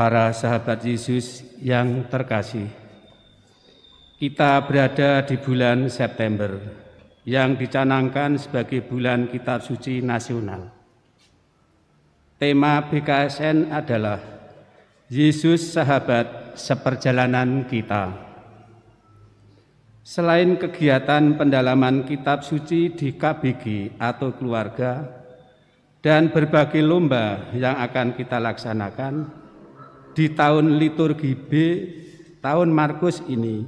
Para sahabat Yesus yang terkasih, kita berada di bulan September yang dicanangkan sebagai bulan Kitab Suci Nasional. Tema BKSN adalah Yesus Sahabat Seperjalanan Kita. Selain kegiatan pendalaman Kitab Suci di KBG atau keluarga dan berbagai lomba yang akan kita laksanakan, di tahun liturgi B, tahun Markus ini,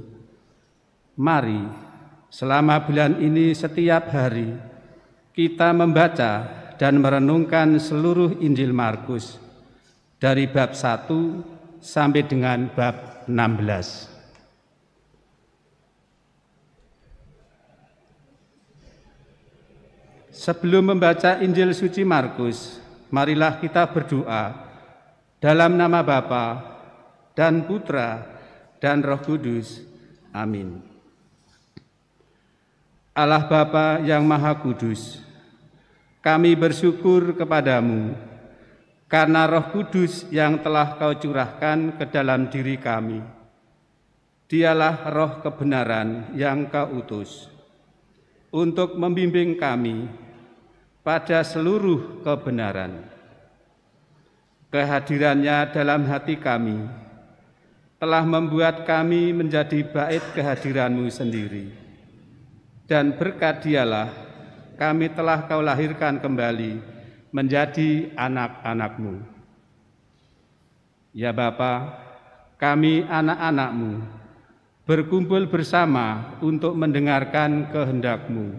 mari selama bulan ini setiap hari kita membaca dan merenungkan seluruh Injil Markus dari bab 1 sampai dengan bab 16. Sebelum membaca Injil Suci Markus, marilah kita berdoa dalam nama Bapa dan Putra dan Roh Kudus. Amin. Allah Bapa yang Maha Kudus, kami bersyukur kepadamu karena Roh Kudus yang telah Kau curahkan ke dalam diri kami. Dialah Roh kebenaran yang Kau utus untuk membimbing kami pada seluruh kebenaran. Kehadirannya dalam hati kami telah membuat kami menjadi bait kehadiran-Mu sendiri. Dan berkat Dialah kami telah Kau lahirkan kembali menjadi anak-anak-Mu. Ya Bapa, kami anak-anak-Mu berkumpul bersama untuk mendengarkan kehendak-Mu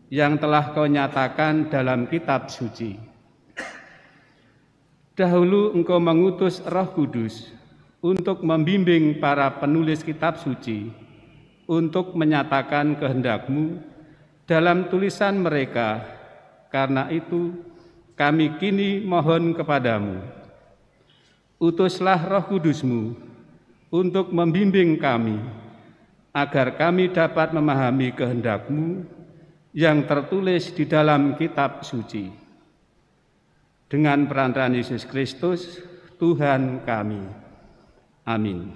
yang telah Kau nyatakan dalam kitab suci. Dahulu Engkau mengutus Roh Kudus untuk membimbing para penulis kitab suci untuk menyatakan kehendak-Mu dalam tulisan mereka. Karena itu kami kini mohon kepadamu, utuslah Roh Kudus-Mu untuk membimbing kami agar kami dapat memahami kehendak-Mu yang tertulis di dalam kitab suci. Dengan perantaraan Yesus Kristus, Tuhan kami. Amin.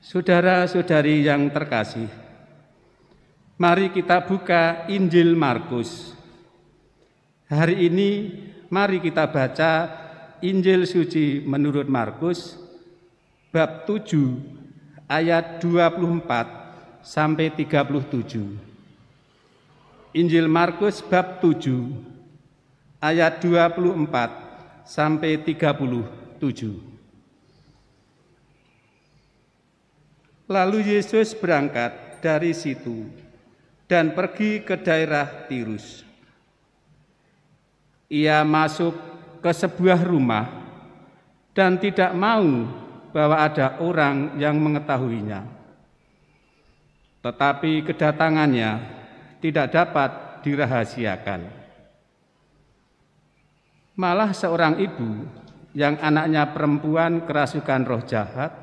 Saudara-saudari yang terkasih, mari kita buka Injil Markus. Hari ini mari kita baca Injil Suci menurut Markus, bab 7, ayat 24 sampai 37. Injil Markus bab 7, ayat 24 sampai 37. Lalu Yesus berangkat dari situ dan pergi ke daerah Tirus. Ia masuk ke sebuah rumah dan tidak mau bahwa ada orang yang mengetahuinya. Tetapi kedatangannya tidak dapat dirahasiakan. Malah seorang ibu yang anaknya perempuan kerasukan roh jahat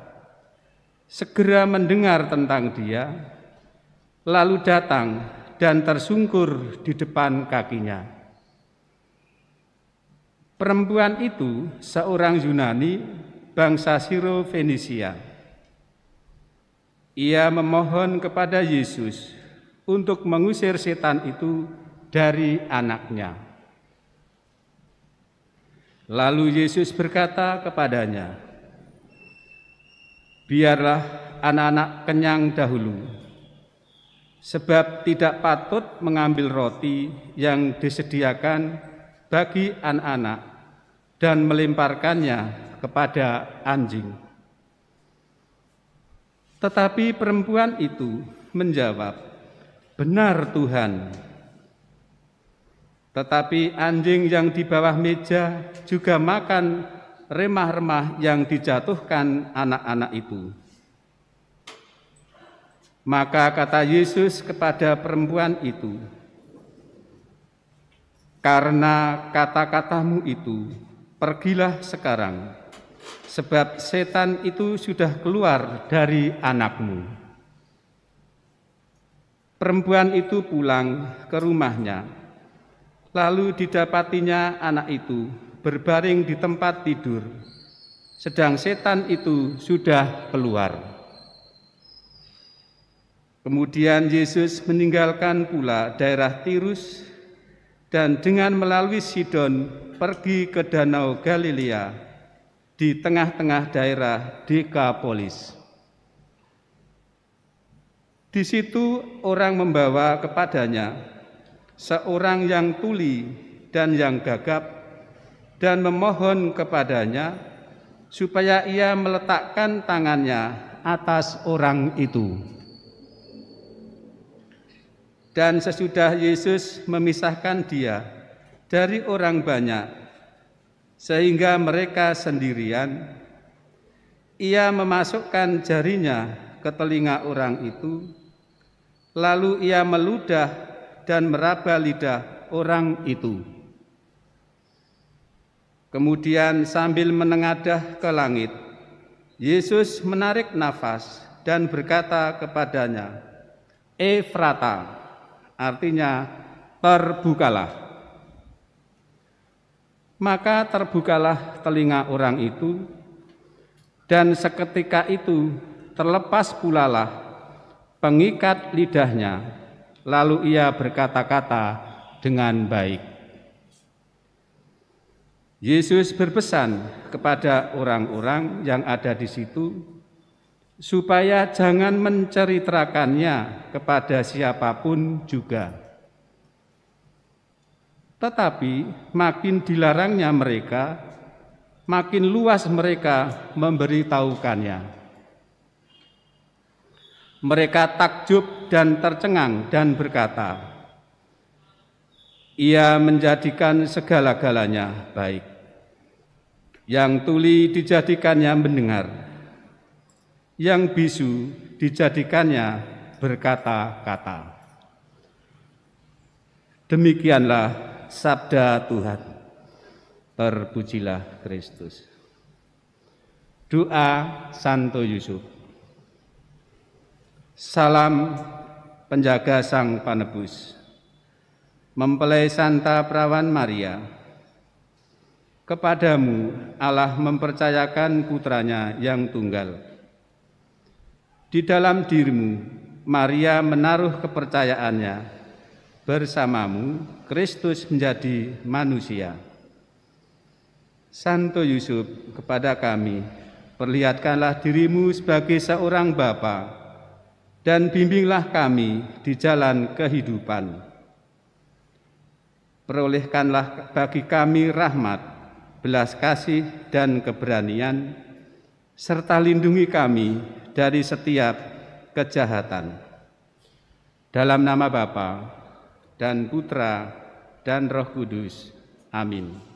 segera mendengar tentang dia, lalu datang dan tersungkur di depan kakinya. Perempuan itu seorang Yunani bangsa Siro-Fenisia. Ia memohon kepada Yesus untuk mengusir setan itu dari anaknya. Lalu Yesus berkata kepadanya, biarlah anak-anak kenyang dahulu, sebab tidak patut mengambil roti yang disediakan bagi anak-anak dan melemparkannya kepada anjing. Tetapi perempuan itu menjawab, benar Tuhan. Tetapi anjing yang di bawah meja juga makan remah-remah yang dijatuhkan anak-anak itu. Maka kata Yesus kepada perempuan itu, karena kata-katamu itu, pergilah sekarang, sebab setan itu sudah keluar dari anakmu. Perempuan itu pulang ke rumahnya. Lalu didapatinya anak itu berbaring di tempat tidur, sedang setan itu sudah keluar. Kemudian Yesus meninggalkan pula daerah Tirus dan dengan melalui Sidon pergi ke Danau Galilea di tengah-tengah daerah Dekapolis. Di situ orang membawa kepadanya seorang yang tuli dan yang gagap dan memohon kepadanya supaya ia meletakkan tangannya atas orang itu. Dan sesudah Yesus memisahkan dia dari orang banyak, sehingga mereka sendirian, ia memasukkan jarinya ke telinga orang itu, lalu ia meludah dan meraba lidah orang itu. Kemudian sambil menengadah ke langit, Yesus menarik nafas dan berkata kepadanya, "Efrata," artinya terbukalah. Maka terbukalah telinga orang itu, dan seketika itu terlepas pulalah pengikat lidahnya, lalu ia berkata-kata dengan baik. Yesus berpesan kepada orang-orang yang ada di situ supaya jangan menceritakannya kepada siapapun juga. Tetapi makin dilarangnya mereka, makin luas mereka memberitahukannya. Mereka takjub dan tercengang dan berkata, "Ia menjadikan segala-galanya baik. Yang tuli dijadikannya mendengar, yang bisu dijadikannya berkata-kata." Demikianlah sabda Tuhan. Terpujilah Kristus. Doa Santo Yusuf. Salam penjaga Sang Panebus, mempelai Santa Perawan Maria, kepadamu Allah mempercayakan putranya yang tunggal. Di dalam dirimu Maria menaruh kepercayaannya, bersamamu Kristus menjadi manusia. Santo Yusuf, kepada kami perlihatkanlah dirimu sebagai seorang bapa, dan bimbinglah kami di jalan kehidupan. Perolehkanlah bagi kami rahmat, belas kasih dan keberanian, serta lindungi kami dari setiap kejahatan. Dalam nama Bapa dan Putra dan Roh Kudus. Amin.